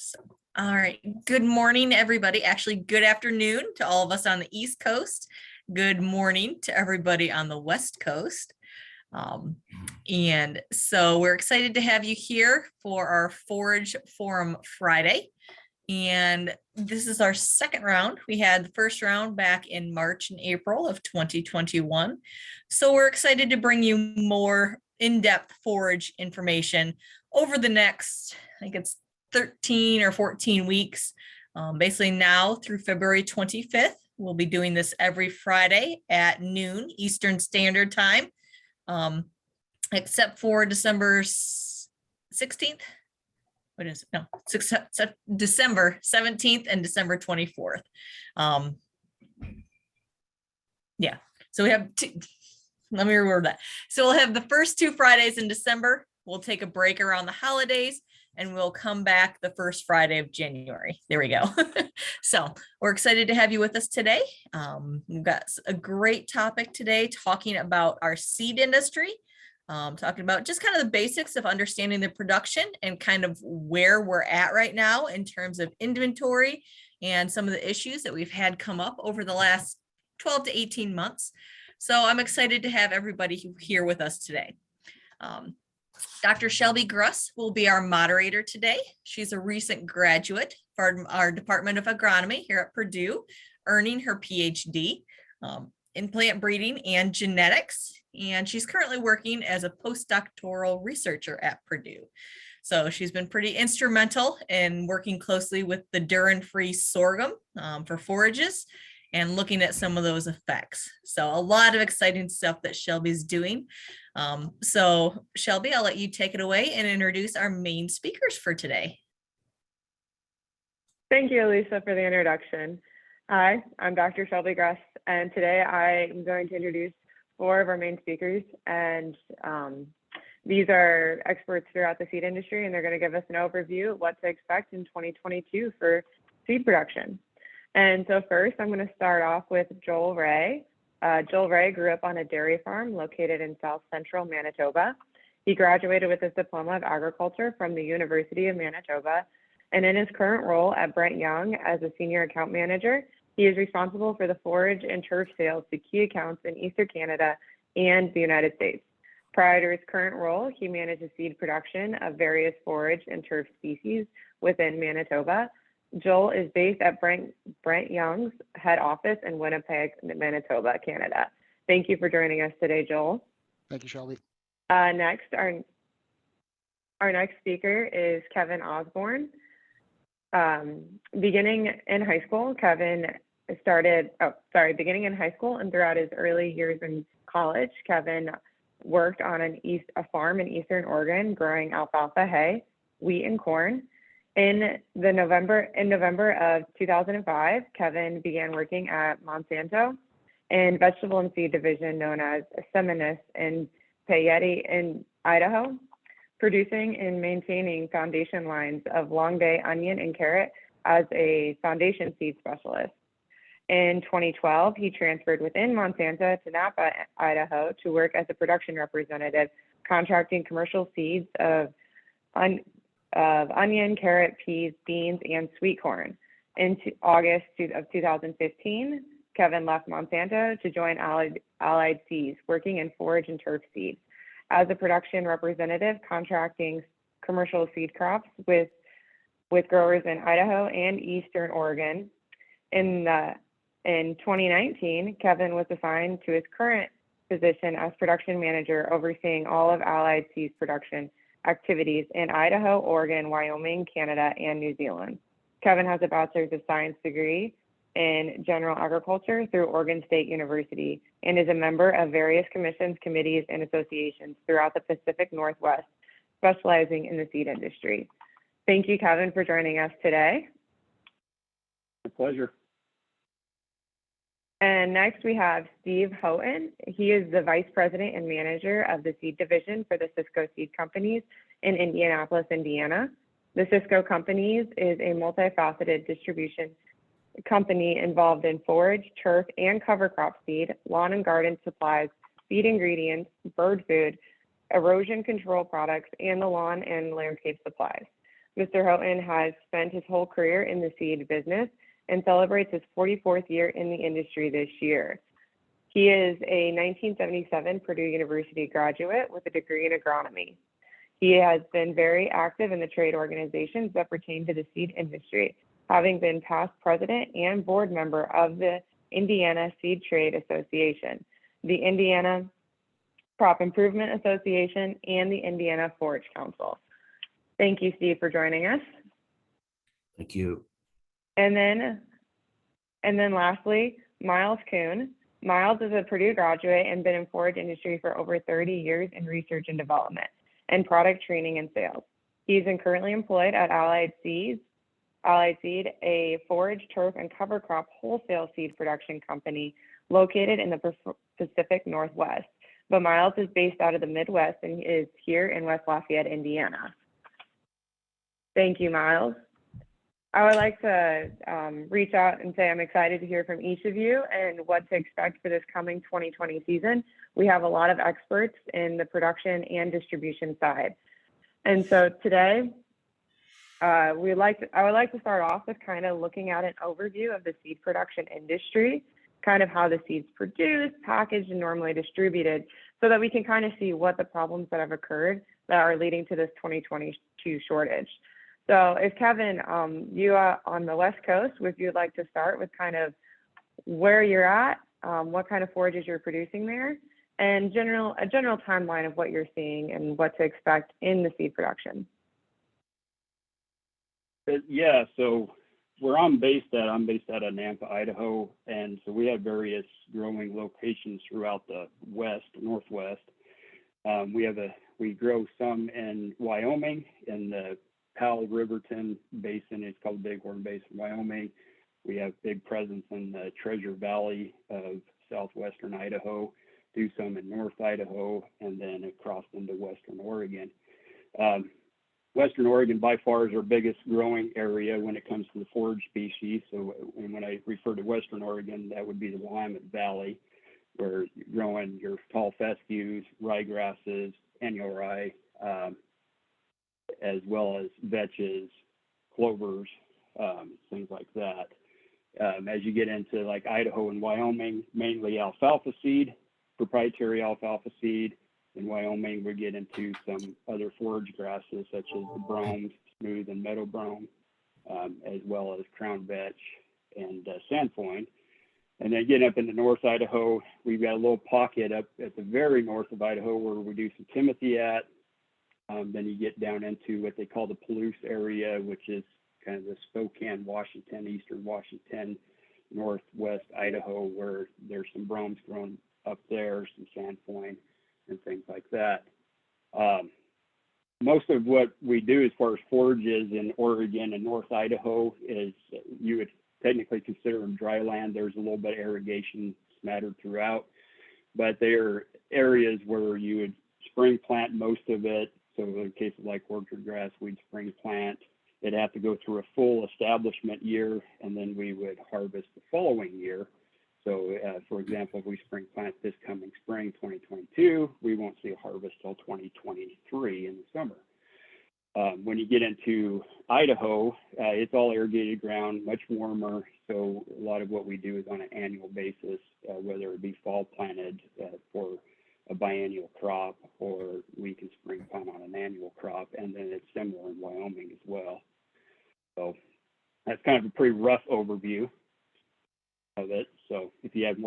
So, all right. Good morning, everybody. Actually, good afternoon to all of us on the East Coast. Good morning to everybody on the West Coast. And so we're excited to have you here for our Forage Forum Friday. And this is our second round. We had the first round back in March and April of 2021. So we're excited to bring you more in-depth forage information over the next, I think it's 13 or 14 weeks, basically now through February 25th. We'll be doing this every Friday at noon Eastern Standard Time, except for December 16th. What is it? No, December 17th and December 24th. Yeah, so we have let me reword that. So we'll have the first two Fridays in December. We'll take a break around the holidays and we'll come back the first Friday of January. There we go. So we're excited to have you with us today. We've got a great topic today talking about our seed industry. Talking about just kind of the basics of understanding the production and kind of where we're at right now in terms of inventory and some of the issues that we've had come up over the last 12 to 18 months. So I'm excited to have everybody here with us today. Dr. Shelby Gruss will be our moderator today. She's a recent graduate from our Department of Agronomy here at Purdue, earning her PhD in plant breeding and genetics. And she's currently working as a postdoctoral researcher at Purdue. So she's been pretty instrumental in working closely with the Dhurrin-free sorghum for forages and looking at some of those effects. So a lot of exciting stuff that Shelby's doing. So Shelby, I'll let you take it away and introduce our main speakers for today. Thank you, Elisa, for the introduction. Hi, I'm Dr. Shelby Gruss, and today I am going to introduce four of our main speakers, and these are experts throughout the seed industry, and they're going to give us an overview of what to expect in 2022 for seed production. And so first, I'm going to start off with Joel Ray. Joel Ray grew up on a dairy farm located in South Central Manitoba. He graduated with his Diploma of Agriculture from the University of Manitoba, and in his current role at Brent Young as a Senior Account Manager, he is responsible for the forage and turf sales to key accounts in Eastern Canada and the United States. Prior to his current role, he manages seed production of various forage and turf species within Manitoba. Joel is based at Brent Young's head office in Winnipeg, Manitoba, Canada. Thank you for joining us today, Joel. Thank you, Shelby. Next, our next speaker is Kevin Osborne. Beginning in high school and throughout his early years in college, Kevin worked on a farm in Eastern Oregon growing alfalfa hay, wheat, and corn. In November of 2005, Kevin began working at Monsanto in vegetable and seed division known as Seminis in Payette in Idaho, producing and maintaining foundation lines of long bay onion and carrot as a foundation seed specialist. In 2012, he transferred within Monsanto to Napa, Idaho to work as a production representative, contracting commercial seeds of onion, carrot, peas, beans, and sweet corn. In August of 2015, Kevin left Monsanto to join Allied Seeds, working in forage and turf seeds as a production representative, contracting commercial seed crops with growers in Idaho and Eastern Oregon. In 2019, Kevin was assigned to his current position as production manager, overseeing all of Allied Seeds production activities in Idaho, Oregon, Wyoming, Canada, and New Zealand. Kevin has a Bachelor's of Science degree in General Agriculture through Oregon State University and is a member of various commissions, committees, and associations throughout the Pacific Northwest, specializing in the seed industry. Thank you, Kevin, for joining us today. My pleasure. And next we have Steve Houghton. He is the Vice President and Manager of the Seed Division for the Cisco Seed Companies in Indianapolis, Indiana. The Cisco Companies is a multifaceted distribution company involved in forage, turf, and cover crop seed, lawn and garden supplies, feed ingredients, bird food, erosion control products, and the lawn and landscape supplies. Mr. Houghton has spent his whole career in the seed business and celebrates his 44th year in the industry this year. He is a 1977 Purdue University graduate with a degree in agronomy. He has been very active in the trade organizations that pertain to the seed industry, having been past president and board member of the Indiana Seed Trade Association, the Indiana Crop Improvement Association, and the Indiana Forage Council. Thank you, Steve, for joining us. Thank you. And then lastly, Miles Kuhn. Miles is a Purdue graduate and been in forage industry for over 30 years in research and development and product training and sales. He's currently employed at Allied Seed, a forage, turf, and cover crop wholesale seed production company located in the Pacific Northwest. But Miles is based out of the Midwest and is here in West Lafayette, Indiana. Thank you, Miles. I would like to reach out and say I'm excited to hear from each of you and what to expect for this coming 2020 season. We have a lot of experts in the production and distribution side. And so today, I would like to start off with kind of looking at an overview of the seed production industry, kind of how the seeds produced, packaged, and normally distributed, so that we can kind of see what the problems that have occurred that are leading to this 2022 shortage. So if Kevin, you are on the West Coast, if you'd like to start with kind of where you're at, what kind of forages you're producing there, and a general timeline of what you're seeing and what to expect in the seed production. Yeah, so where I'm based at of Nampa, Idaho, and so we have various growing locations throughout the Northwest. We grow some in Wyoming in the Powell Riverton Basin. It's called Bighorn Basin, Wyoming. We have big presence in the Treasure Valley of southwestern Idaho, do some in North Idaho, and then across into Western Oregon. Western Oregon by far is our biggest growing area when it comes to the forage species. So when I refer to Western Oregon, that would be the Willamette Valley, where you're growing your tall fescues, ryegrasses, annual rye, as well as vetches, clovers, things like that. As you get into like Idaho and Wyoming, mainly alfalfa seed, proprietary alfalfa seed. In Wyoming, we get into some other forage grasses such as the bromes, smooth and meadow brome, as well as crown vetch and sandfoin. And then getting up into North Idaho, we've got a little pocket up at the very north of Idaho where we do some timothy at. Then you get down into what they call the Palouse area, which is kind of the Spokane, Washington, eastern Washington, northwest Idaho, where there's some bromes growing up there, some sandfoin and things like that. Most of what we do as far as forages in Oregon and North Idaho is you would technically consider them dry land. There's a little bit of irrigation smattered throughout, but they're areas where you would spring plant most of it. So in cases like orchard grass, we'd spring plant. It'd have to go through a full establishment year, and then we would harvest the following year. So for example, if we spring plant this coming spring, 2022, we won't see a harvest till 2023 in the summer. When you get into Idaho, it's all irrigated ground, much warmer. So a lot of what we do is on an annual basis, whether it be fall planted for a biennial crop, or we can spring plant on an annual crop, and then it's similar in Wyoming as well. So that's kind of a pretty rough overview of it. So if you have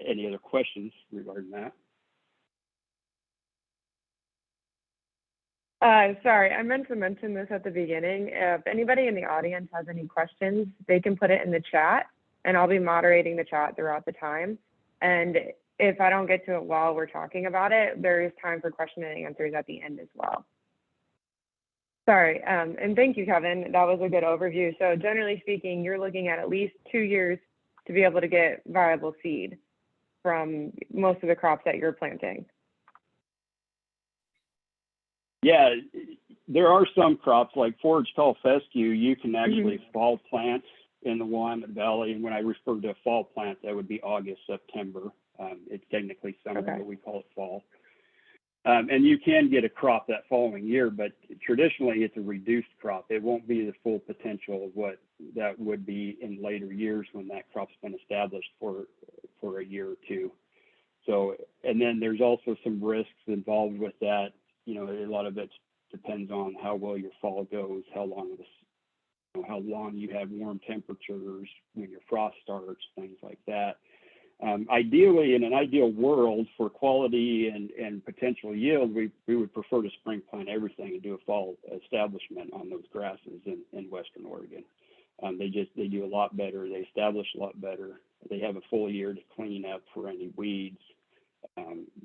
any other questions regarding that. Sorry, I meant to mention this at the beginning. If anybody in the audience has any questions, they can put it in the chat, and I'll be moderating the chat throughout the time. And if I don't get to it while we're talking about it, there is time for question and answers at the end as well. Sorry, and thank you, Kevin. That was a good overview. So generally speaking, you're looking at least 2 years to be able to get viable seed from most of the crops that you're planting. Yeah, there are some crops like forage tall fescue, you can actually fall plant in the Willamette Valley. And when I refer to a fall plant, that would be August, September. It's technically summer, but we call it fall. And you can get a crop that following year, but traditionally it's a reduced crop. It won't be the full potential of what that would be in later years when that crop's been established for a year or two. So, and then there's also some risks involved with that. You know, a lot of it depends on how well your fall goes, how long you have warm temperatures, when your frost starts, things like that. Ideally, in an ideal world for quality and potential yield, we would prefer to spring plant everything and do a fall establishment on those grasses in Western Oregon. They do a lot better. They establish a lot better. They have a full year to clean up for any weeds,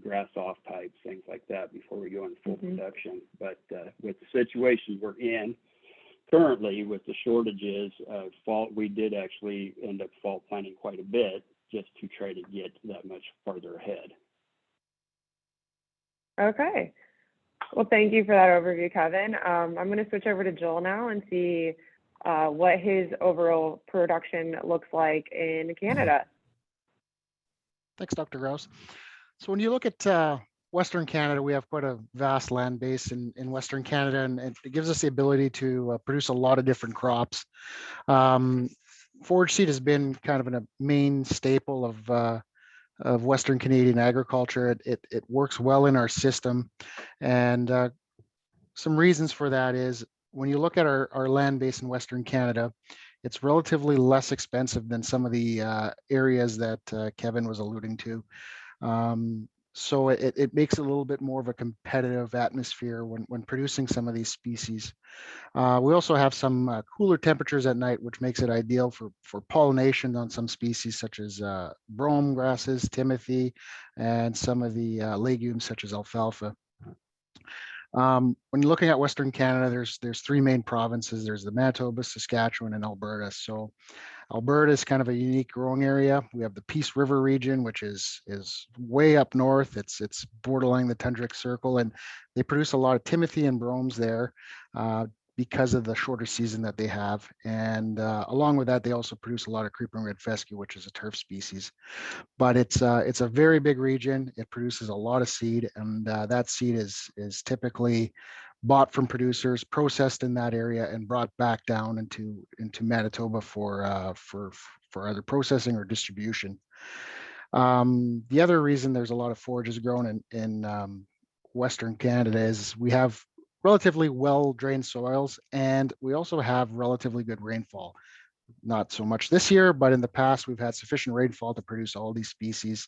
grass off types, things like that before we go into full production. But with the situation we're in currently with the shortages of fall, we did actually end up fall planting quite a bit just to try to get that much farther ahead. Okay. Well, thank you for that overview, Kevin. I'm going to switch over to Joel now and see what his overall production looks like in Canada. Thanks, Dr. Grouse. So when you look at Western Canada, we have quite a vast land base in Western Canada, and it gives us the ability to produce a lot of different crops. Forage seed has been kind of a main staple of Western Canadian agriculture. It works well in our system, and some reasons for that is when you look at our land base in Western Canada, it's relatively less expensive than some of the areas that Kevin was alluding to. So it makes it a little bit more of a competitive atmosphere when producing some of these species. We also have some cooler temperatures at night, which makes it ideal for pollination on some species such as brome grasses, timothy, and some of the legumes such as alfalfa. When you're looking at Western Canada, there's three main provinces. There's the Manitoba, Saskatchewan, and Alberta. So Alberta is kind of a unique growing area. We have the Peace River region, which is way up north. It's borderline the tundric circle, and they produce a lot of timothy and bromes there because of the shorter season that they have. And along with that, they also produce a lot of creeping red fescue, which is a turf species. But it's a very big region. It produces a lot of seed, and that seed is typically bought from producers, processed in that area, and brought back down into Manitoba for either processing or distribution. The other reason there's a lot of forages grown in Western Canada is we have relatively well-drained soils, and we also have relatively good rainfall. Not so much this year, but in the past, we've had sufficient rainfall to produce all these species.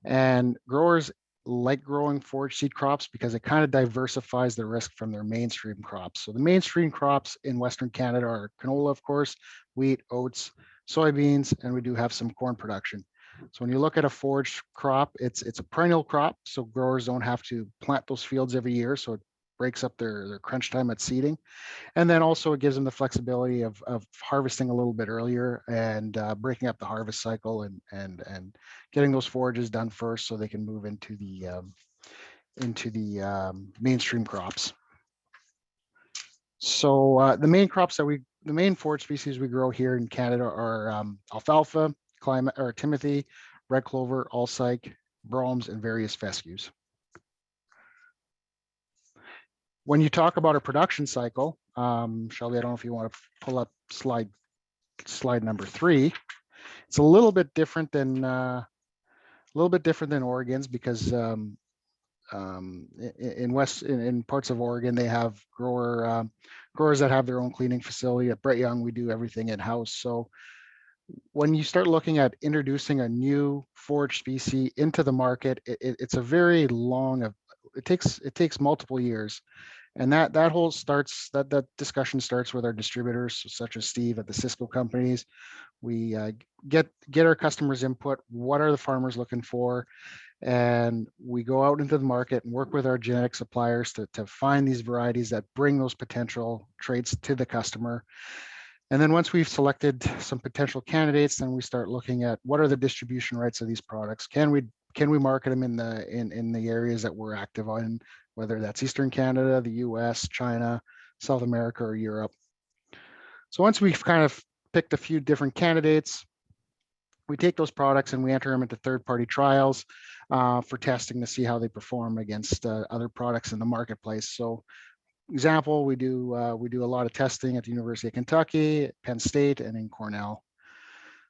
And growers like growing forage seed crops because it kind of diversifies the risk from their mainstream crops. So the mainstream crops in Western Canada are canola, of course, wheat, oats, soybeans, and we do have some corn production. So when you look at a forage crop, it's a perennial crop, so growers don't have to plant those fields every year, so it breaks up their crunch time at seeding. And then also it gives them the flexibility of harvesting a little bit earlier and breaking up the harvest cycle and getting those forages done first so they can move into the mainstream crops. So the main forage species we grow here in Canada are alfalfa, timothy, red clover, alsike, bromes, and various fescues. When you talk about a production cycle, Shelby, I don't know if you want to pull up slide number 3. It's a little bit different than Oregon's because in parts of Oregon they have growers that have their own cleaning facility. At Brett Young, we do everything in house. So when you start looking at introducing a new forage species into the market, it's a very long. It takes multiple years, and that discussion starts with our distributors such as Steve at the Cisco companies. We get our customers' input. What are the farmers looking for? And we go out into the market and work with our genetic suppliers to find these varieties that bring those potential traits to the customer. And then once we've selected some potential candidates, then we start looking at what are the distribution rights of these products. Can we market them in the areas that we're active on, whether that's Eastern Canada, the US, China, South America, or Europe? So once we've kind of picked a few different candidates, we take those products and we enter them into third-party trials for testing to see how they perform against other products in the marketplace. So example, we do a lot of testing at the University of Kentucky, Penn State, and in Cornell.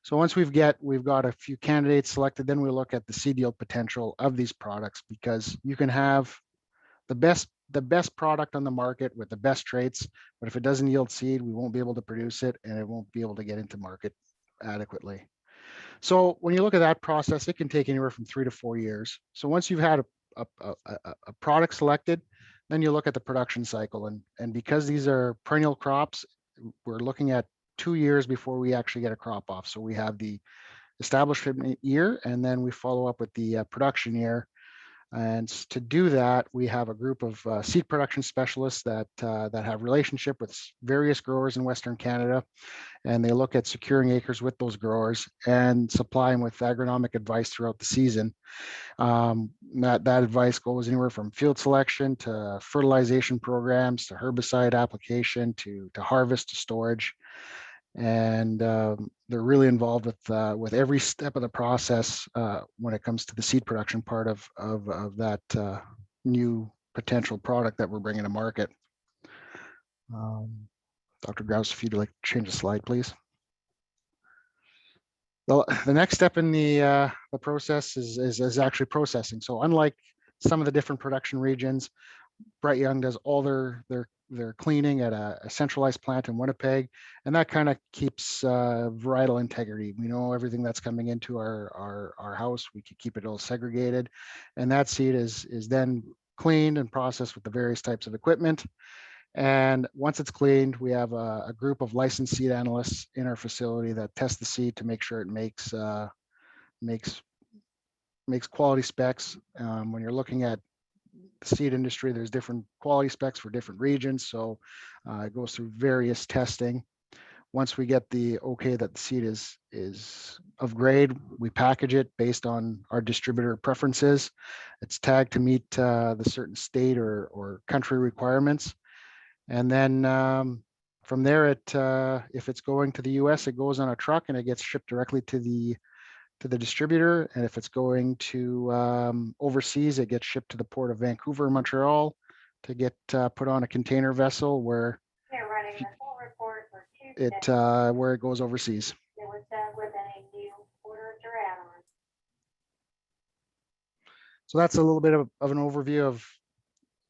So once we've got a few candidates selected, then we look at the seed yield potential of these products, because you can have the best product on the market with the best traits, but if it doesn't yield seed, we won't be able to produce it and it won't be able to get into market adequately. So when you look at that process, it can take anywhere from 3 to 4 years. So once you've had a product selected, then you look at the production cycle, and because these are perennial crops, we're looking at 2 years before we actually get a crop off. So we have the establishment year, and then we follow up with the production year. And to do that, we have a group of seed production specialists that have relationship with various growers in Western Canada, and they look at securing acres with those growers and supply them with agronomic advice throughout the season. That advice goes anywhere from field selection to fertilization programs to herbicide application to harvest to storage. And they're really involved with every step of the process when it comes to the seed production part of that new potential product that we're bringing to market. Dr. Grouse, if you'd like to change the slide, please. The next step in the process is actually processing. So unlike some of the different production regions, Brett Young does all their cleaning at a centralized plant in Winnipeg, and that kind of keeps varietal integrity. We know everything that's coming into our house. We can keep it all segregated, and that seed is then cleaned and processed with the various types of equipment. And once it's cleaned, we have a group of licensed seed analysts in our facility that test the seed to make sure it makes quality specs. When you're looking at the seed industry, there's different quality specs for different regions, so it goes through various testing. Once we get the okay that the seed is of grade, we package it based on our distributor preferences. It's tagged to meet the certain state or country requirements. And then from there, if it's going to the US, it goes on a truck and it gets shipped directly to the distributor. And if it's going to overseas, it gets shipped to the port of Vancouver, Montreal, to get put on a container vessel where it goes overseas. So that's a little bit of an overview of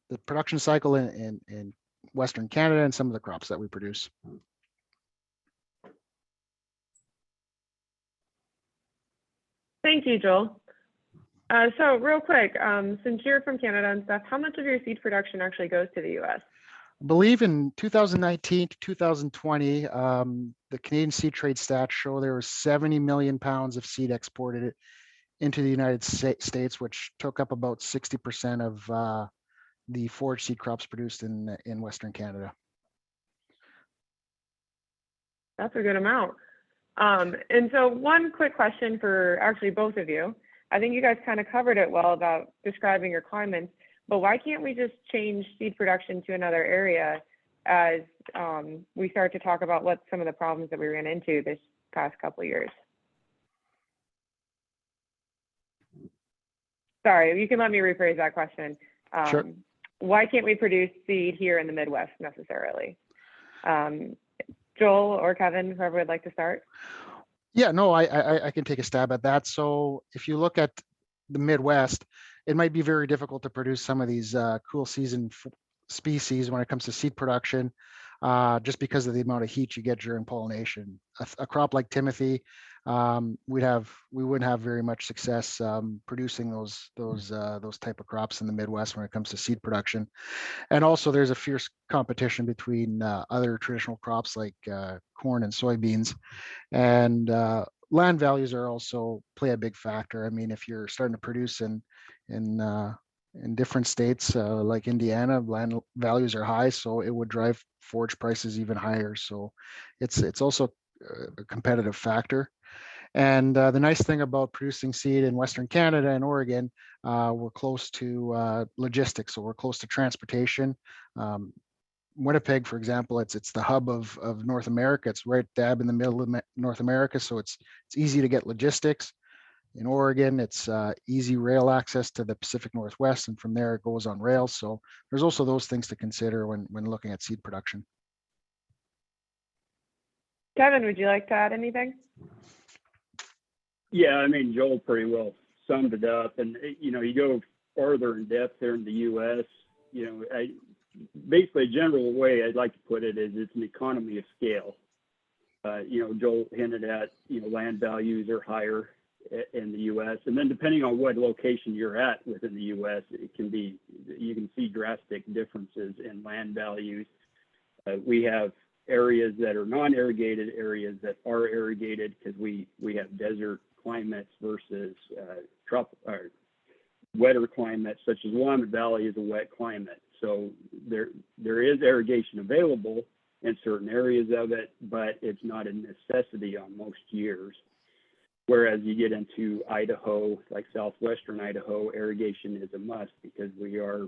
the production cycle in Western Canada and some of the crops that we produce. Thank you, Joel. So real quick, since you're from Canada and stuff, how much of your seed production actually goes to the US? I believe in 2019 to 2020, the Canadian seed trade stats show there was 70 million pounds of seed exported into the United States, which took up about 60% of the forage seed crops produced in Western Canada. That's a good amount. And so one quick question for actually both of you. I think you guys kind of covered it well about describing your climates, but why can't we just change seed production to another area as we start to talk about what some of the problems that we ran into this past couple of years? Sorry, you can let me rephrase that question. Sure. Why can't we produce seed here in the Midwest necessarily? Joel or Kevin, whoever would like to start. Yeah, no, I can take a stab at that. So if you look at the Midwest, it might be very difficult to produce some of these cool season species when it comes to seed production, just because of the amount of heat you get during pollination. A crop like Timothy, we wouldn't have very much success producing those type of crops in the Midwest when it comes to seed production. And also there's a fierce competition between other traditional crops like corn and soybeans, and land values are also play a big factor. I mean, if you're starting to produce in different states like Indiana, land values are high, so it would drive forage prices even higher. So it's also a competitive factor. And the nice thing about producing seed in Western Canada and Oregon, we're close to logistics, so we're close to transportation. Winnipeg, for example, it's the hub of North America. It's right dab in the middle of North America, so it's easy to get logistics. In Oregon, it's easy rail access to the Pacific Northwest, and from there it goes on rails. So there's also those things to consider when looking at seed production. Kevin, would you like to add anything? Yeah, I mean, Joel pretty well summed it up. And, you know, you go farther in depth there in the U.S., you know, basically a general way I'd like to put it is it's an economy of scale. You know, Joel hinted at, you know, land values are higher in the U.S. And then depending on what location you're at within the U.S., it can be, you can see drastic differences in land values. We have areas that are non-irrigated, areas that are irrigated, because we have desert climates versus wetter climates, such as Willamette Valley is a wet climate. So there is irrigation available in certain areas of it, but it's not a necessity on most years. Whereas you get into Idaho, like southwestern Idaho, irrigation is a must because we are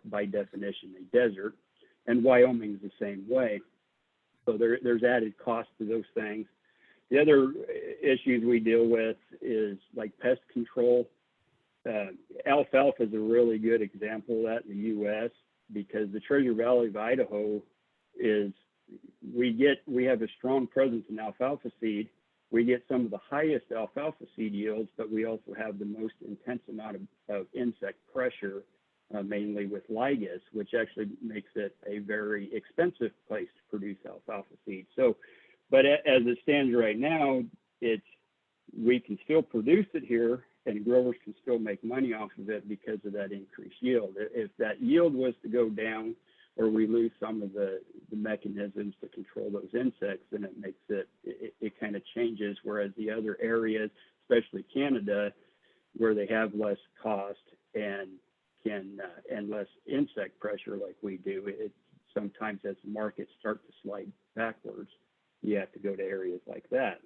by definition a desert, and Wyoming is the same way. So there's added cost to those things. The other issues we deal with is like pest control. Alfalfa is a really good example of that in the U.S. because the Treasure Valley of Idaho is, we have a strong presence in alfalfa seed. We get some of the highest alfalfa seed yields, but we also have the most intense amount of insect pressure, mainly with ligas, which actually makes it a very expensive place to produce alfalfa seed. So, but as it stands right now, we can still produce it here and growers can still make money off of it because of that increased yield. If that yield was to go down or we lose some of the mechanisms to control those insects, then it makes it kind of changes. Whereas the other areas, especially Canada, where they have less cost and less insect pressure like we do, it sometimes as the markets start to slide backwards, you have to go to areas like that.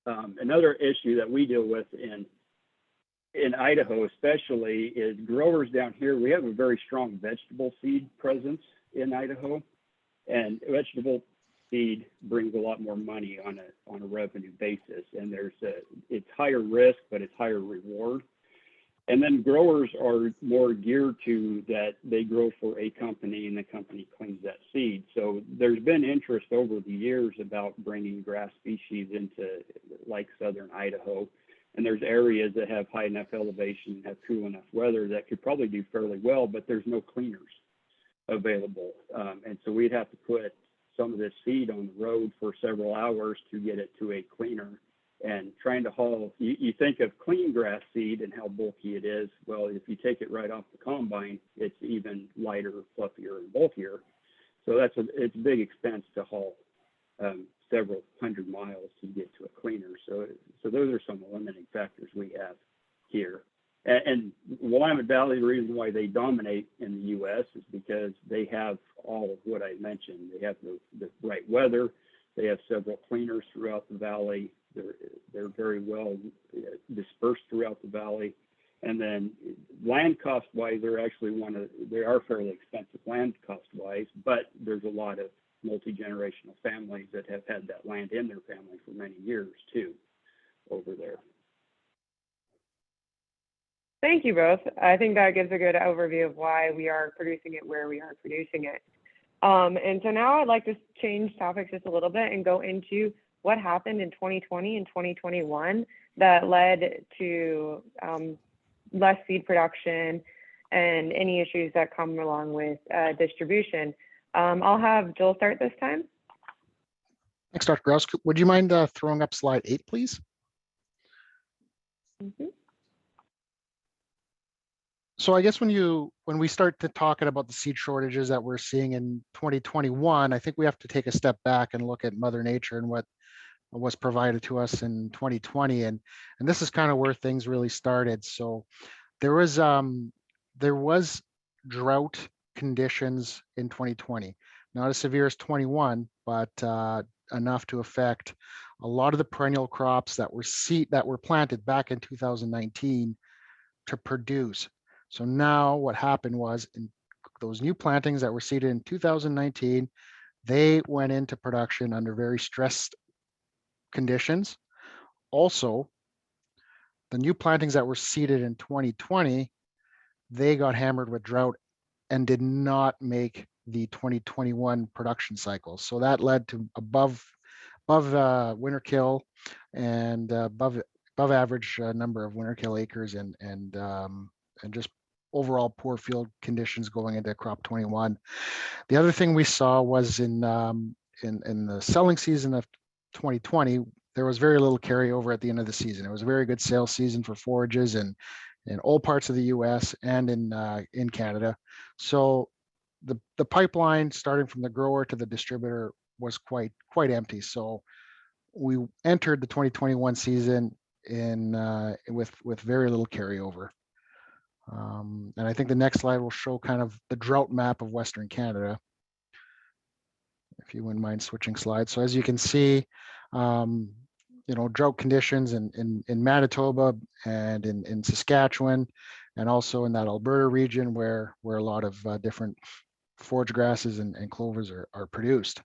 Another issue that we deal with in Idaho especially is growers down here. We have a very strong vegetable seed presence in Idaho, and vegetable seed brings a lot more money on a revenue basis, and it's higher risk, but it's higher reward. And then growers are more geared to that. They grow for a company and the company cleans that seed. So there's been interest over the years about bringing grass species into like southern Idaho. And there's areas that have high enough elevation, have cool enough weather that could probably do fairly well, but there's no cleaners available. And so we'd have to put some of this seed on the road for several hours to get it to a cleaner. And trying to haul, you think of clean grass seed and how bulky it is. Well, if you take it right off the combine, it's even lighter, fluffier, and bulkier. So it's a big expense to haul several hundred miles to get to a cleaner. So those are some limiting factors we have here. And Willamette Valley, the reason why they dominate in the U.S. is because they have all of what I mentioned. They have the right weather. They have several cleaners throughout the valley. They're very well dispersed throughout the valley. And then land cost wise, they are fairly expensive land cost wise, but there's a lot of multi-generational families that have had that land in their family for many years too over there. Thank you both. I think that gives a good overview of why we are producing it where we are producing it. And so now I'd like to change topics just a little bit and go into what happened in 2020 and 2021 that led to less seed production and any issues that come along with distribution. I'll have Joel start this time. Thanks, Dr. Grouse. Would you mind throwing up slide 8, please? Mm-hmm. So I guess when we start to talking about the seed shortages that we're seeing in 2021, I think we have to take a step back and look at Mother Nature and what was provided to us in 2020. And this is kind of where things really started. So there was drought conditions in 2020, not as severe as 21, but enough to affect a lot of the perennial crops that were planted back in 2019 to produce. So now what happened was those new plantings that were seeded in 2019, they went into production under very stressed conditions. Also, the new plantings that were seeded in 2020, they got hammered with drought and did not make the 2021 production cycle. So that led to above winter kill and above average number of winter kill acres and just overall poor field conditions going into crop 21. The other thing we saw was in the selling season of 2020, there was very little carryover at the end of the season. It was a very good sales season for forages in all parts of the U.S. and in Canada. So the pipeline starting from the grower to the distributor was quite empty. So we entered the 2021 season with very little carryover. And I think the next slide will show kind of the drought map of Western Canada. If you wouldn't mind switching slides. So as you can see, drought conditions in Manitoba and in Saskatchewan, and also in that Alberta region where a lot of different forage grasses and clovers are produced.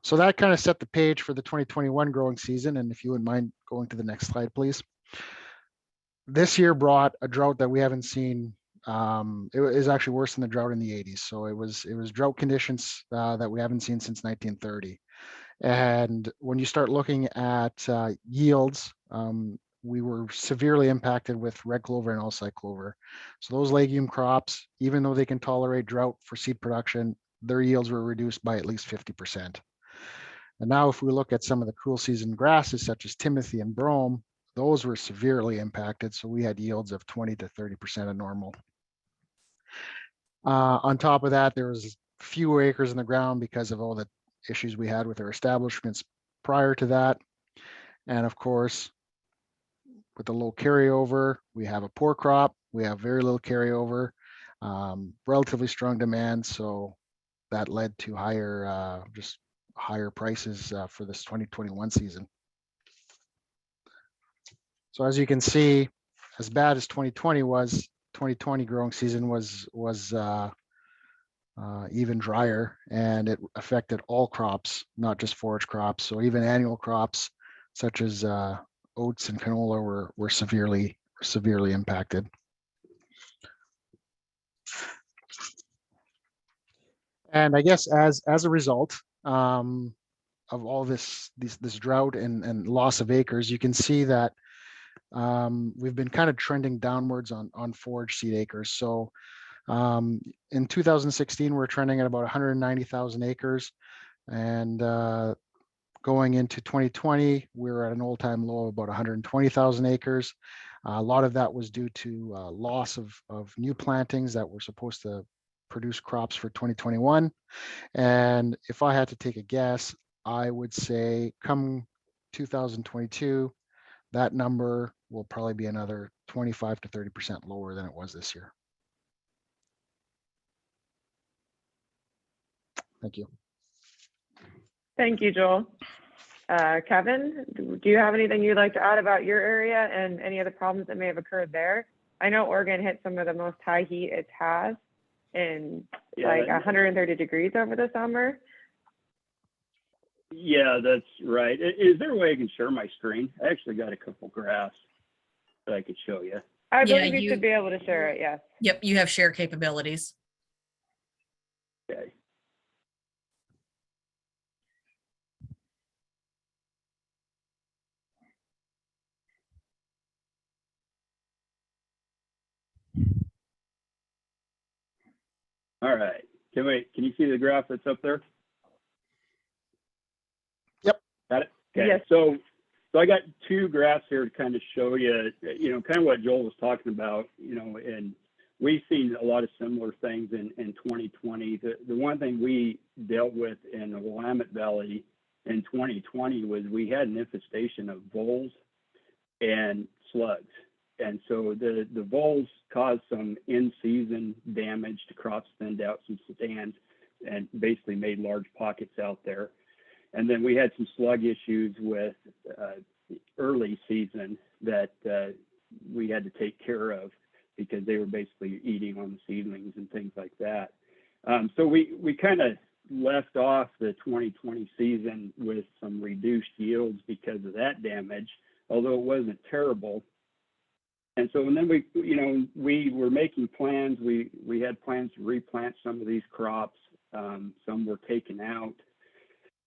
So that kind of set the page for the 2021 growing season. And if you wouldn't mind going to the next slide, please. This year brought a drought that we haven't seen. It is actually worse than the drought in the 80s. So it was drought conditions that we haven't seen since 1930. And when you start looking at yields, we were severely impacted with red clover and Alside clover. So those legume crops, even though they can tolerate drought for seed production, their yields were reduced by at least 50%. And now if we look at some of the cool season grasses such as Timothy and Brome, those were severely impacted. So we had yields of 20 to 30% of normal. On top of that, there was fewer acres in the ground because of all the issues we had with our establishments prior to that. And of course, with the low carryover, we have a poor crop, we have very little carryover, relatively strong demand. So that led to higher prices for this 2021 season. So as you can see, as bad as 2020 was, 2020 growing season was even drier, and it affected all crops, not just forage crops. So even annual crops such as oats and canola were severely impacted. And I guess as a result of all this drought and loss of acres, you can see that we've been kind of trending downwards on forage seed acres. So in 2016, we're trending at about 190,000 acres, and going into 2020, we were at an all-time low of about 120,000 acres. A lot of that was due to loss of new plantings that were supposed to produce crops for 2021. And if I had to take a guess, I would say come 2022, that number will probably be another 25 to 30% lower than it was this year. Thank you. Thank you, Joel. Kevin, do you have anything you'd like to add about your area and any other problems that may have occurred there? I know Oregon hit some of the most high heat it's had in like 130 degrees over the summer. Yeah, that's right. Is there a way I can share my screen? I actually got a couple graphs that I could show you. I Yeah, believe you should be able to share it, yes. Yep, you have share capabilities. Okay. All right. Can you see the graph that's up there? Yep. Got it? Okay. Yes. So I got two graphs here to kind of show you, kind of what Joel was talking about, and we've seen a lot of similar things in 2020. The one thing we dealt with in the Willamette Valley in 2020 was we had an infestation of voles and slugs. And so the voles caused some in-season damage to crops, thinned out some stands, and basically made large pockets out there. And then we had some slug issues with early season that we had to take care of. because they were basically eating on the seedlings and things like that. So we kind of left off the 2020 season with some reduced yields because of that damage, although it wasn't terrible. And so, and then we were making plans. We had plans to replant some of these crops. Some were taken out.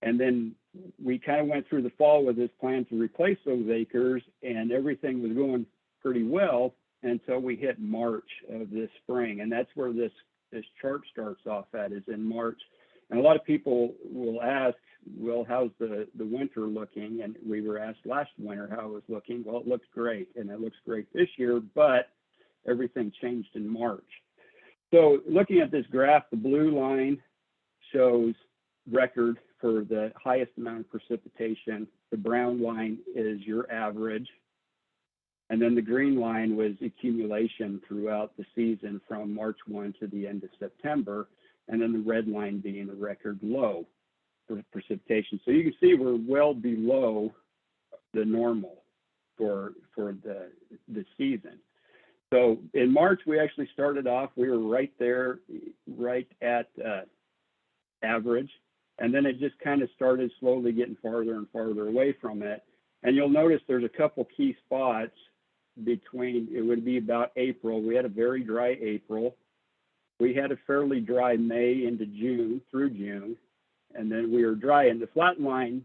And then we kind of went through the fall with this plan to replace those acres, and everything was going pretty well until we hit March of this spring. And that's where this chart starts off at, is in March. And a lot of people will ask, well, how's the winter looking? And we were asked last winter how it was looking. Well, it looks great, and it looks great this year, but everything changed in March. So looking at this graph, the blue line shows record for the highest amount of precipitation. The brown line is your average. And then the green line was accumulation throughout the season from March 1 to the end of September. And then the red line being a record low for precipitation. So you can see we're well below the normal for the season. So in March, we actually started off, we were right there, right at average. And then it just kind of started slowly getting farther and farther away from it. And you'll notice there's a couple key spots between, it would be about April. We had a very dry April. We had a fairly dry May into June, through June. And then we were dry. And the flat line,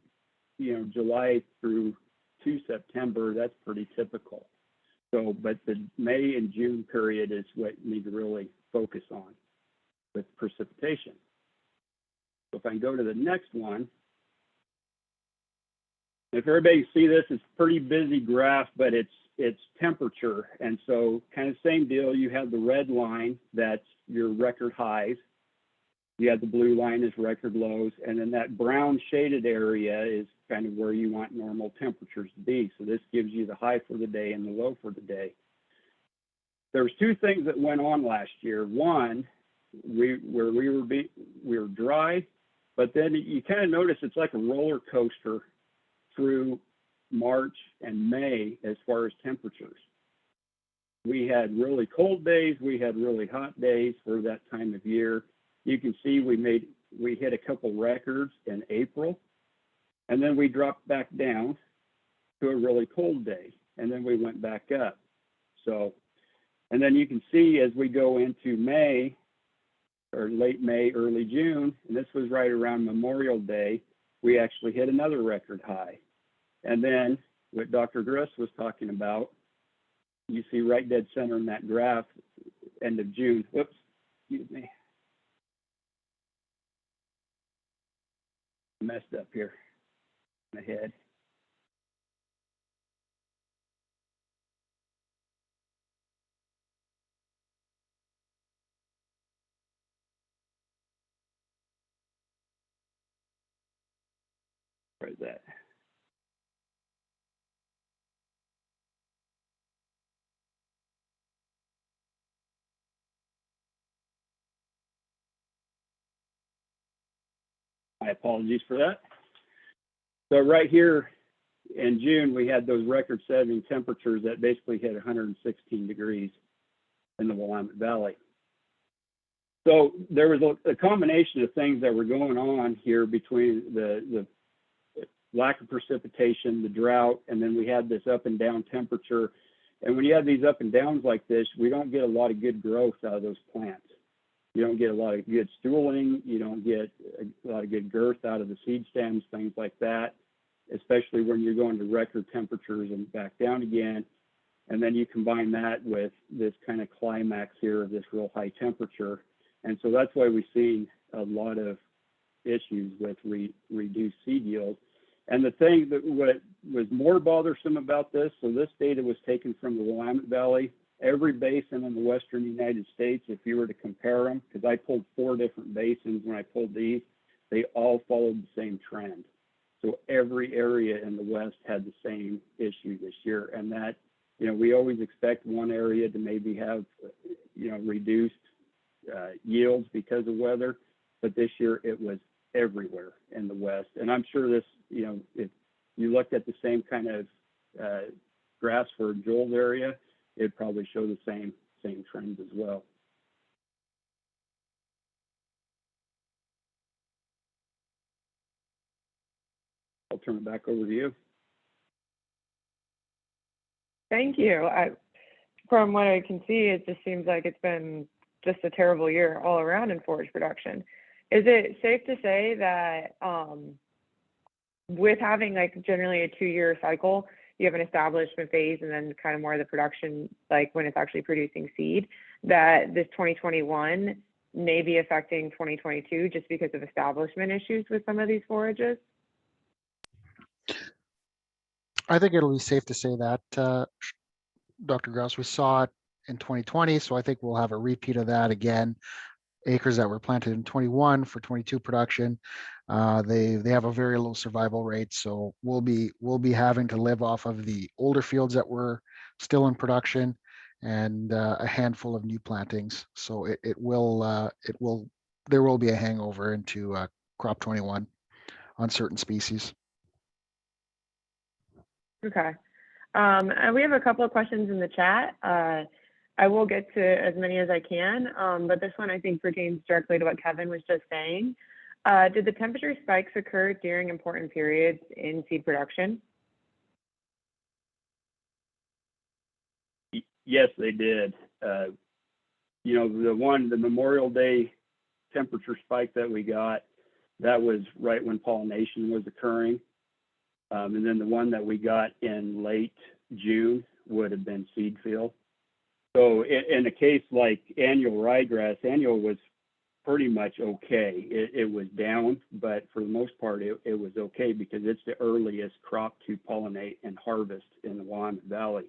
July through to September, that's pretty typical. So, but the May and June period is what you need to really focus on with precipitation. So if I can go to the next one, if everybody can see this, it's a pretty busy graph, but it's temperature. And so kind of same deal, you have the red line, that's your record highs. You have the blue line is record lows, and then that brown shaded area is kind of where you want normal temperatures to be. So this gives you the high for the day and the low for the day. There's two things that went on last year. One, we were dry, but then you kind of notice it's like a roller coaster through March and May as far as temperatures. We had really cold days, we had really hot days for that time of year. You can see we hit a couple records in April, and then we dropped back down to a really cold day, and then we went back up. So, and then you can see as we go into May, or late May, early June, and this was right around Memorial Day, we actually hit another record high. And then what Dr. Griss was talking about, you see right dead center in that graph, end of June. Whoops, excuse me. Messed up here in the head. Where's that? My apologies for that. So right here in June, we had those record-setting temperatures that basically hit 116 degrees in the Willamette Valley. So there was a combination of things that were going on here between the lack of precipitation, the drought, and then we had this up and down temperature. And when you have these up and downs like this, we don't get a lot of good growth out of those plants. You don't get a lot of good stooling. You don't get a lot of good girth out of the seed stems, things like that, especially when you're going to record temperatures and back down again. And then you combine that with this kind of climax here of this real high temperature. And so that's why we've seen a lot of issues with reduced seed yield. And the thing that what was more bothersome about this, so this data was taken from the Willamette Valley. Every basin in the western United States, if you were to compare them, because I pulled 4 different basins when I pulled these, they all followed the same trend. So every area in the West had the same issue this year. And that, we always expect one area to maybe have, reduced yields because of weather, but this year it was everywhere in the West. And I'm sure this, if you looked at the same kind of graphs for Joel's area, it'd probably show the same trends as well. I'll turn it back over to you. Thank you. From what I can see, it just seems like it's been just a terrible year all around in forage production. Is it safe to say that with having like generally a 2-year cycle, you have an establishment phase and then kind of more of the production, like when it's actually producing seed, that this 2021 may be affecting 2022 just because of establishment issues with some of these forages? I think it'll be safe to say that, Dr. Grouse, we saw it in 2020, so I think we'll have a repeat of that again. Acres that were planted in 21 for 22 production, they have a very low survival rate, so we'll be having to live off of the older fields that were still in production and a handful of new plantings. So there will be a hangover into crop 21 on certain species. Okay. And we have a couple of questions in the chat. I will get to as many as I can, but this one I think pertains directly to what Kevin was just saying. Did the temperature spikes occur during important periods in seed production? Yes, they did. You know, the Memorial Day temperature spike that we got, that was right when pollination was occurring. And then the one that we got in late June would have been seed fill. So in a case like annual ryegrass, annual was pretty much okay. It was down, but for the most part, it was okay because it's the earliest crop to pollinate and harvest in the Willamette Valley.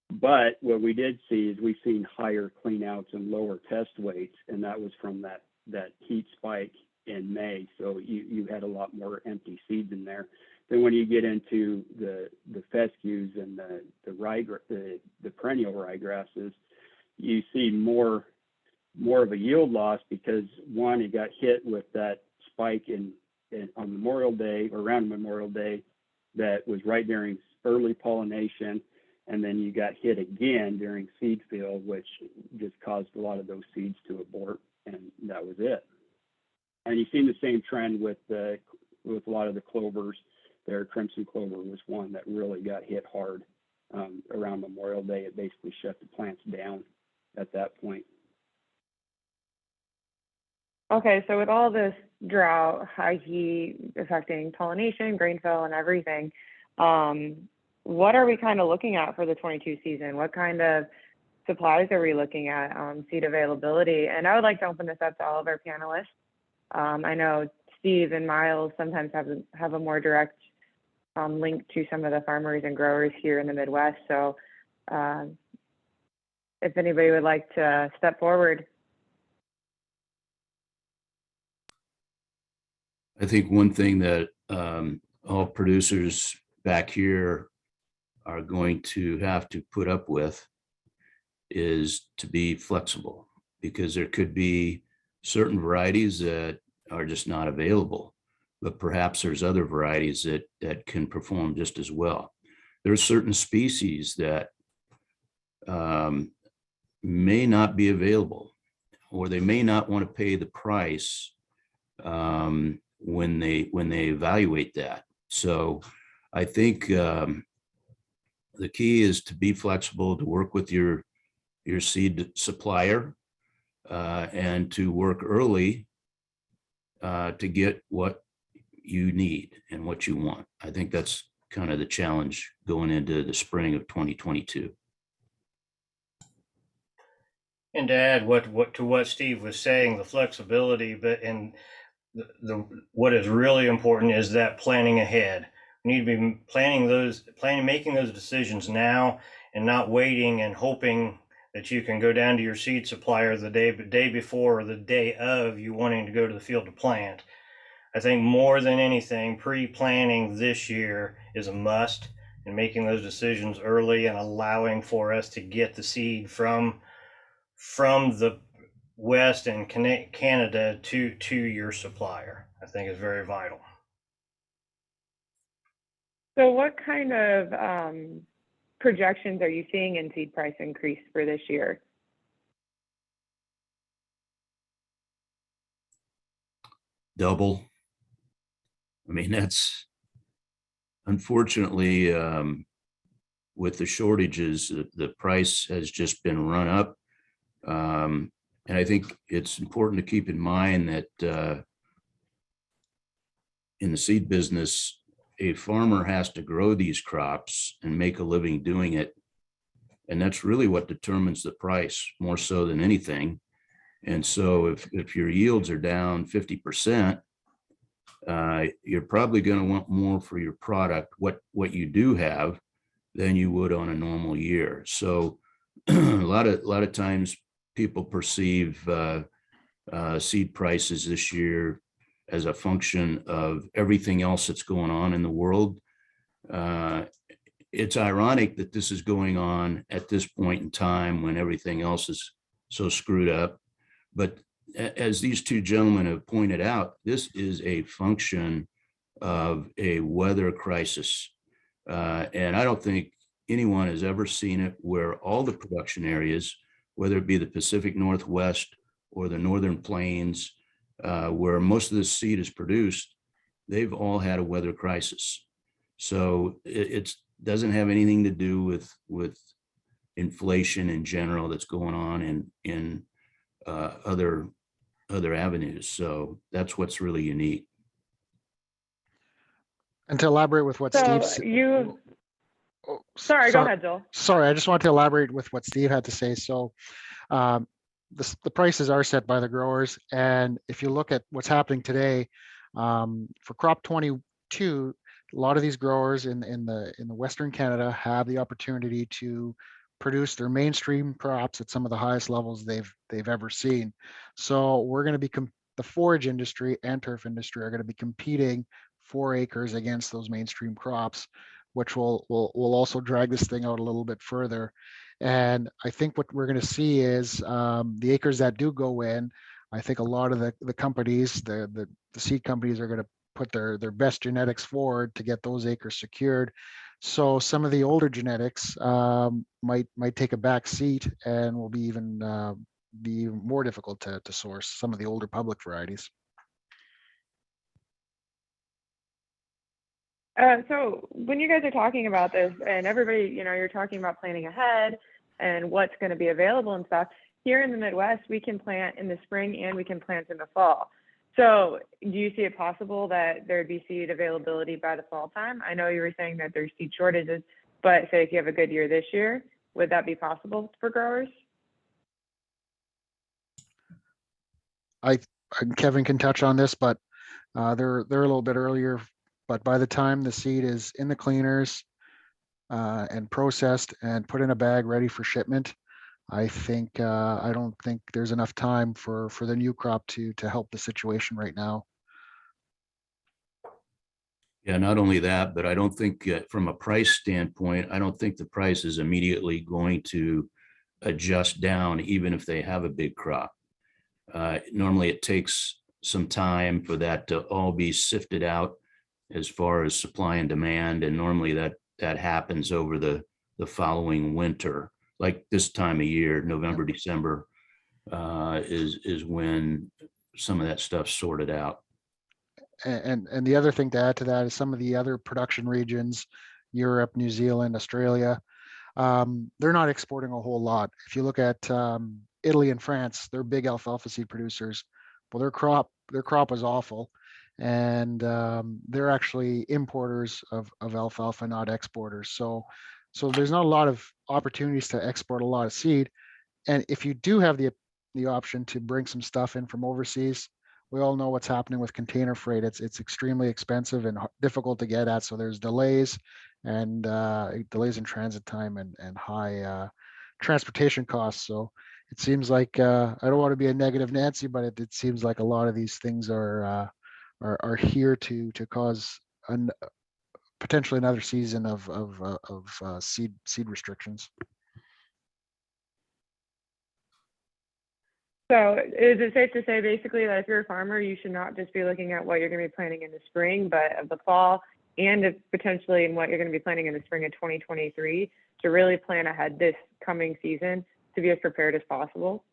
But what we did see is we've seen higher cleanouts and lower test weights, and that was from that heat spike in May. So you had a lot more empty seeds in there. Then when you get into the fescues and the perennial ryegrasses, you see more of a yield loss because one, it got hit with that spike on Memorial Day or around Memorial Day that was right during early pollination, and then you got hit again during seed fill, which just caused a lot of those seeds to abort, and that was it. And you've seen the same trend with a lot of the clovers. Their crimson clover was one that really got hit hard around Memorial Day. It basically shut the plants down at that point. Okay, so with all this drought, high heat affecting pollination, grain fill, and everything, what are we kind of looking at for the 22 season? What kind of supplies are we looking at, seed availability? And I would like to open this up to all of our panelists. I know Steve and Miles sometimes have a more direct link to some of the farmers and growers here in the Midwest. So if anybody would like to step forward. I think one thing that all producers back here are going to have to put up with is to be flexible, because there could be certain varieties that are just not available, but perhaps there's other varieties that can perform just as well. There are certain species that may not be available, or they may not want to pay the price when they evaluate that. So I think the key is to be flexible, to work with your seed supplier, and to work early to get what you need and what you want. I think that's kind of the challenge going into the spring of 2022. And to add what Steve was saying, the flexibility, but and what is really important is that planning ahead. We need to be making those decisions now, and not waiting and hoping that you can go down to your seed supplier the day before or the day of you wanting to go to the field to plant. I think more than anything, pre-planning this year is a must, and making those decisions early and allowing for us to get the seed from the West and Canada to your supplier, I think is very vital. So what kind of projections are you seeing in seed price increase for this year? double. I mean, that's unfortunately, with the shortages, the price has just been run up. And I think it's important to keep in mind that in the seed business, a farmer has to grow these crops and make a living doing it. And that's really what determines the price more so than anything. And so if your yields are down 50%, you're probably going to want more for your product, what you do have, than you would on a normal year. So a lot of times people perceive seed prices this year as a function of everything else that's going on in the world. It's ironic that this is going on at this point in time when everything else is so screwed up. But as these two gentlemen have pointed out, this is a function of a weather crisis. And I don't think anyone has ever seen it where all the production areas, whether it be the Pacific Northwest or the Northern Plains, where most of this seed is produced, they've all had a weather crisis. So it doesn't have anything to do with inflation in general that's going on in other avenues. So that's what's really unique. And to elaborate with what So Steve, you, oh, sorry, go ahead, Joel. Sorry, I just want to elaborate with what Steve had to say. So the prices are set by the growers. And if you look at what's happening today, for crop 22, a lot of these growers in the Western Canada have the opportunity to produce their mainstream crops at some of the highest levels they've ever seen. So we're going to be the forage industry and turf industry are going to be competing for acres against those mainstream crops, which will also drag this thing out a little bit further. And I think what we're going to see is the acres that do go in, I think a lot of the companies, the seed companies are going to put their best genetics forward to get those acres secured. So some of the older genetics might take a back seat and will be even more difficult to source, some of the older public varieties. So when you guys are talking about this and everybody, you're talking about planning ahead and what's going to be available and stuff, here in the Midwest, we can plant in the spring and we can plant in the fall. So do you see it possible that there'd be seed availability by the fall time? I know you were saying that there's seed shortages, but say if you have a good year this year, would that be possible for growers? Kevin can touch on this, but they're a little bit earlier. But by the time the seed is in the cleaners and processed and put in a bag ready for shipment, I don't think there's enough time for the new crop to help the situation right now. Yeah, not only that, but I don't think from a price standpoint, I don't think the price is immediately going to adjust down, even if they have a big crop. Normally it takes some time for that to all be sifted out as far as supply and demand. And normally that happens over the following winter, like this time of year, November, December, is when some of that stuff's sorted out. And the other thing to add to that is some of the other production regions, Europe, New Zealand, Australia, they're not exporting a whole lot. If you look at Italy and France, they're big alfalfa seed producers. Well, their crop was awful, and they're actually importers of alfalfa, not exporters. So there's not a lot of opportunities to export a lot of seed. And if you do have the option to bring some stuff in from overseas, we all know what's happening with container freight. It's extremely expensive and difficult to get at. So there's delays and delays in transit time and high transportation costs. So it seems like I don't want to be a negative Nancy, but it seems like a lot of these things are here to cause potentially another season of seed restrictions. So is it safe to say basically that if you're a farmer, you should not just be looking at what you're going to be planting in the spring, but of the fall, and if potentially in what you're going to be planting in the spring of 2023 to really plan ahead this coming season to be as prepared as possible?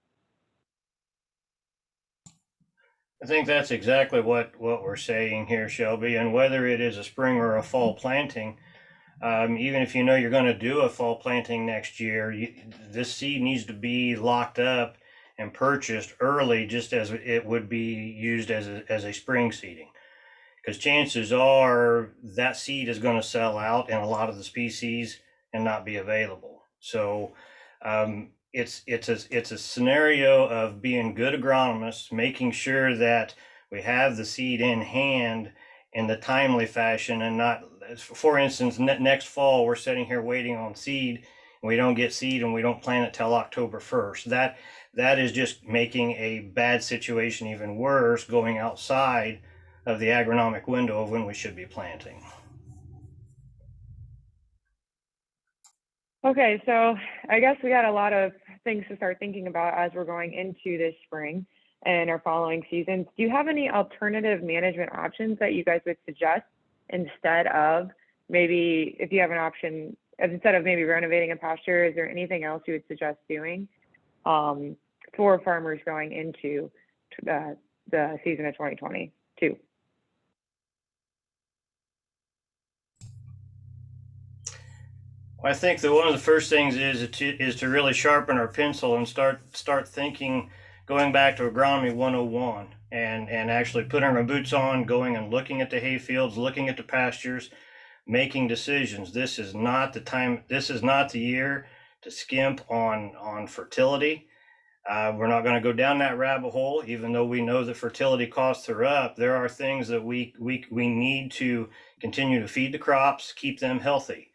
I think that's exactly what we're saying here, Shelby. And whether it is a spring or a fall planting, even if you know you're going to do a fall planting next year, this seed needs to be locked up and purchased early, just as it would be used as a spring seeding. Because chances are that seed is going to sell out in a lot of the species and not be available. So it's a scenario of being good agronomists, making sure that we have the seed in hand in the timely fashion, and not, for instance, next fall we're sitting here waiting on seed, and we don't get seed and we don't plant it till October 1st. That is just making a bad situation even worse, going outside of the agronomic window of when we should be planting. Okay, so I guess we got a lot of things to start thinking about as we're going into this spring and our following seasons. Do you have any alternative management options that you guys would suggest instead of maybe, if you have an option, instead of maybe renovating a pasture? Is there anything else you would suggest doing for farmers going into the season of 2022? I think that one of the first things is to really sharpen our pencil and start thinking, going back to agronomy 101, and actually putting our boots on, going and looking at the hay fields, looking at the pastures, making decisions. This is not the time. This is not the year to skimp on fertility. We're not going to go down that rabbit hole, even though we know that fertility costs are up. There are things that we need to continue to feed the crops, keep them healthy.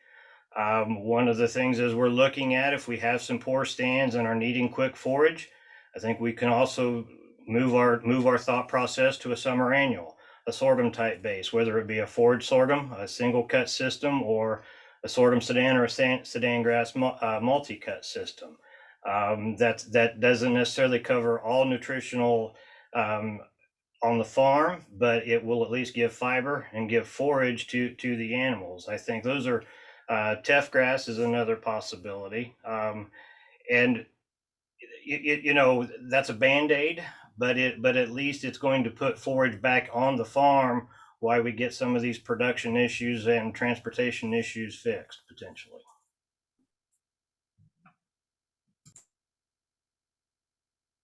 One of the things is we're looking at, if we have some poor stands and are needing quick forage, I think we can also move our thought process to a summer annual, a sorghum type base, whether it be a forage sorghum, a single cut system, or a sorghum sudan or a sudan grass multi-cut system. That doesn't necessarily cover all nutritional on the farm, but it will at least give fiber and give forage to the animals. I think those are teff grass is another possibility, and you know, that's a band-aid, but at least it's going to put forage back on the farm while we get some of these production issues and transportation issues fixed potentially.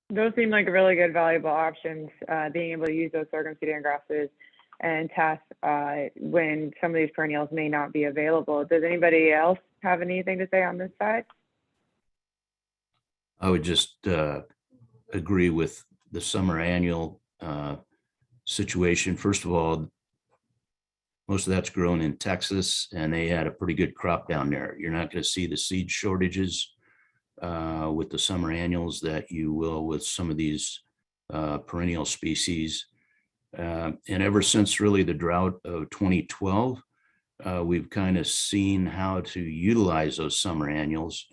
Those seem like really good, valuable options, being able to use those sorghum sudan grasses and teff when some of these perennials may not be available. Does anybody else have anything to say on this side? I would just agree with the summer annual situation. First of all, most of that's grown in Texas, and they had a pretty good crop down there. You're not going to see the seed shortages with the summer annuals that you will with some of these perennial species. And ever since really the drought of 2012, we've kind of seen how to utilize those summer annuals,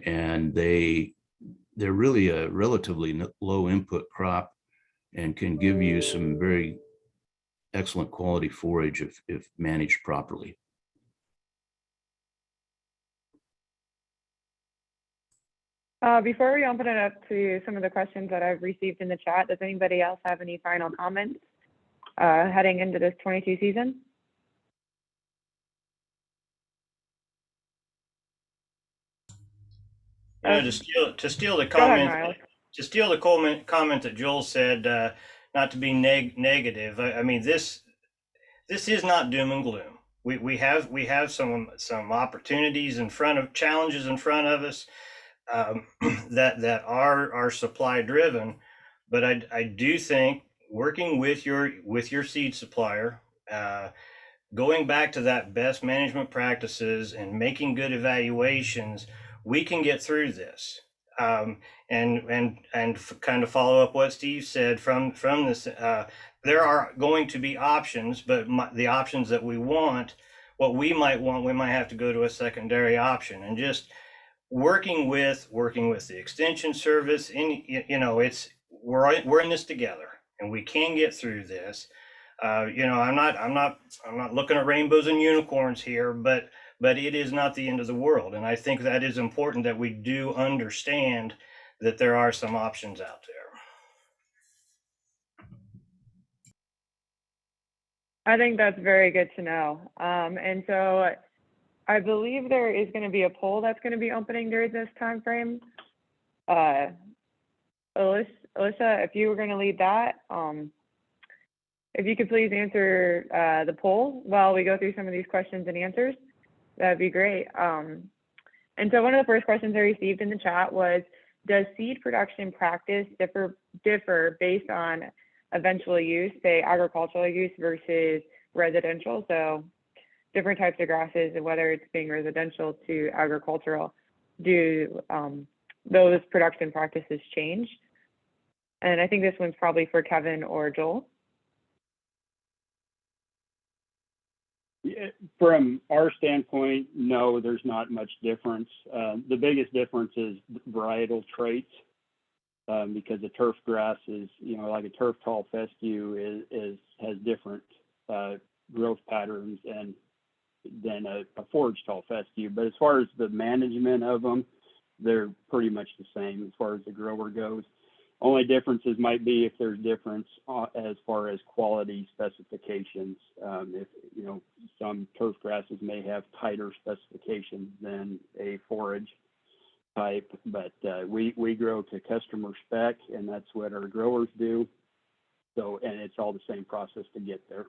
and they're really a relatively low input crop and can give you some very excellent quality forage if managed properly. Before we open it up to some of the questions that I've received in the chat, does anybody else have any final comments heading into this 22 season? You know, to steal the Go ahead, comment, Miles. to steal the comment that Joel said, not to be negative. I mean, this is not doom and gloom. We have some opportunities in front of, challenges in front of us, that are supply driven, but I do think working with your seed supplier, going back to that best management practices and making good evaluations, we can get through this. And kind of follow up what Steve said from this, there are going to be options, but the options that we want, what we might want, we might have to go to a secondary option, and just working with the extension service. And you know, we're in this together, and we can get through this. You know, I'm not looking at rainbows and unicorns here, but it is not the end of the world. And I think that is important, that we do understand that there are some options out there. I think that's very good to know. And so I believe there is going to be a poll that's going to be opening during this time frame. Alyssa, if you were going to lead that, if you could please answer the poll while we go through some of these questions and answers, that'd be great. And so one of the first questions I received in the chat was, does seed production practice differ based on eventual use, say agricultural use versus residential? So different types of grasses and whether it's being residential to agricultural, do those production practices change? And I think this one's probably for Kevin or Joel. Yeah, from our standpoint, no, there's not much difference. The biggest difference is varietal traits, because a turf grass is, like a turf tall fescue has different growth patterns than a forage tall fescue. But as far as the management of them, they're pretty much the same as far as the grower goes. Only differences might be if there's difference as far as quality specifications. If some turf grasses may have tighter specifications than a forage type, but we grow to customer spec, and that's what our growers do. So, and it's all the same process to get there.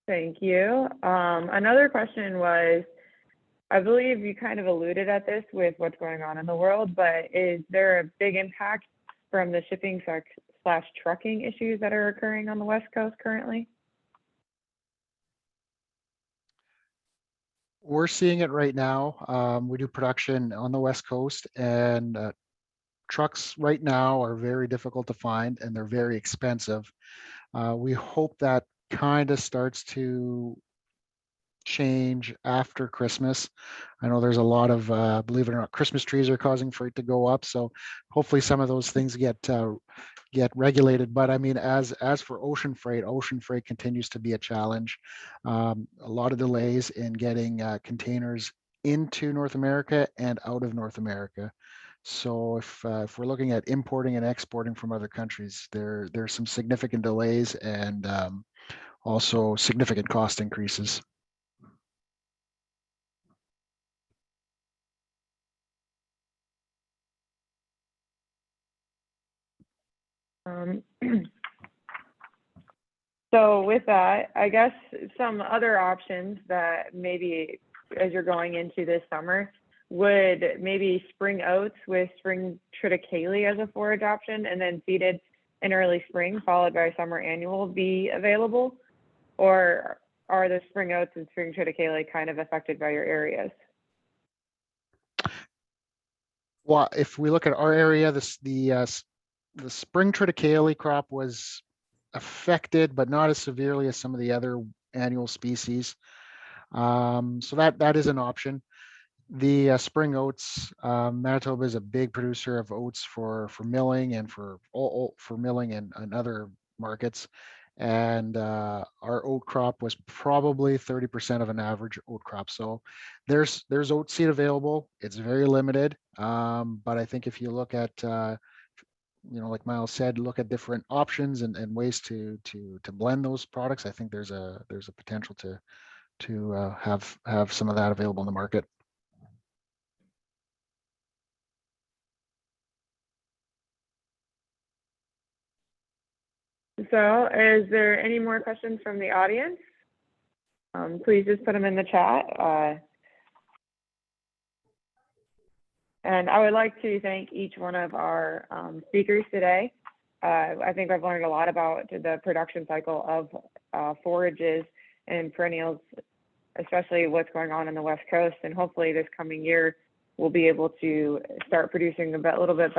Thank you. Another question was, I believe you kind of alluded at this with what's going on in the world, but is there a big impact from the shipping / trucking issues that are occurring on the West Coast currently? We're seeing it right now. We do production on the West Coast, and trucks right now are very difficult to find, and they're very expensive. We hope that kind of starts to change after Christmas. I know there's a lot of, believe it or not, Christmas trees are causing freight to go up. So hopefully some of those things get regulated. But I mean, as for ocean freight continues to be a challenge. A lot of delays in getting containers into North America and out of North America. So if we're looking at importing and exporting from other countries, there's some significant delays and also significant cost increases. So with that, I guess some other options that maybe as you're going into this summer would maybe spring oats with spring triticale as a forage option, and then seeded in early spring followed by summer annual be available? Or are the spring oats and spring triticale kind of affected by your areas? Well, if we look at our area, the spring triticale crop was affected, but not as severely as some of the other annual species. So that is an option. The spring oats, Manitoba is a big producer of oats for milling and for milling and other markets. And our oat crop was probably 30% of an average oat crop. So there's oat seed available. It's very limited. But I think if you look at like Miles said, look at different options and ways to blend those products. I think there's a potential to have some of that available in the market. So is there any more questions from the audience? Please just put them in the chat. And I would like to thank each one of our speakers today. I think I've learned a lot about the production cycle of forages and perennials, especially what's going on in the West Coast. And hopefully this coming year, we'll be able to start producing have a little bit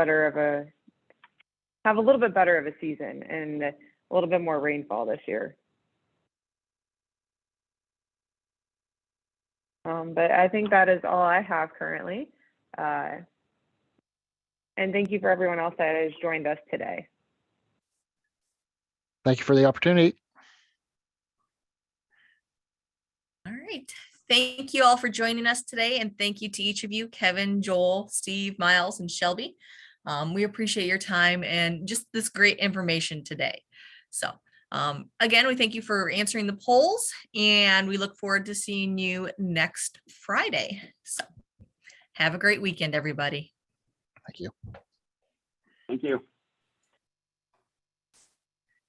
better of a season and a little bit more rainfall this year. But I think that is all I have currently. And thank you for everyone else that has joined us today. Thank you for the opportunity. All right. Thank you all for joining us today. And thank you to each of you, Kevin, Joel, Steve, Miles, and Shelby. We appreciate your time and just this great information today. So again, we thank you for answering the polls, and we look forward to seeing you next Friday. So have a great weekend, everybody. Thank you. Thank you.